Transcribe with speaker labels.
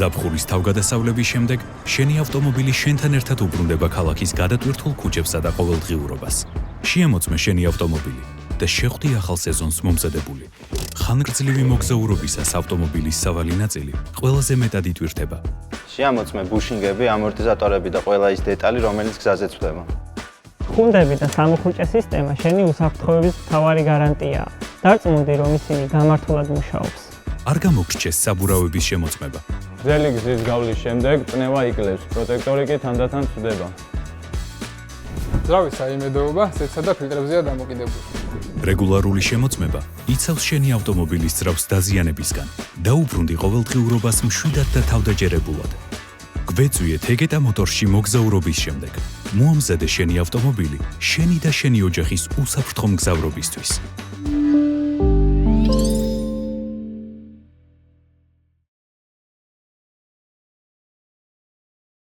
Speaker 1: ზაფხულის თავგადასავლების შემდეგ შენი ავტომობილი შენთან ერთად უბრუნდება ქალაქის გადატვირთულ ქუჩებსა და ყოველდღიურობას. შეამოწმე შენი ავტომობილი და შეხვდი ახალ სეზონს მომზადებული. ხანგრძლივი მოგზაურობისას ავტომობილის სავალი ნაწილი ყველაზე მეტად იტვირთება.
Speaker 2: შეამოწმე ბუშინგები, ამორტიზატორები და ყველა ის დეტალი, რომელიც გზაზე წვდება.
Speaker 3: ხუნდები და სამოხუჭე სისტემა შენი უსაფრთხოების მთავარი გარანტიაა. დარწმუნდი, რომ ისინი გამართულად მუშაობს.
Speaker 1: არ გამოგრჩეს საბურავების შემოწმება.
Speaker 4: გრძელი გზის გავლის შემდეგ წნევა იკლებს, პროტექტორი კი თანდათან ცვდება.
Speaker 5: ძრავის საიმედოობა სეცსა და ფილტრებზეა დამოკიდებული.
Speaker 1: რეგულარული შემოწმება იცავს შენი ავტომობილის ძრავს დაზიანებისგან. დაუბრუნდი ყოველდღიურობას მშვიდად და თავდაჯერებულად. გვეწვიე თეგეტა მოტორში მოგზაურობის შემდეგ. მოამზადე შენი ავტომობილი შენი და შენი ოჯახის უსაფრთხო მგზავრობისთვის.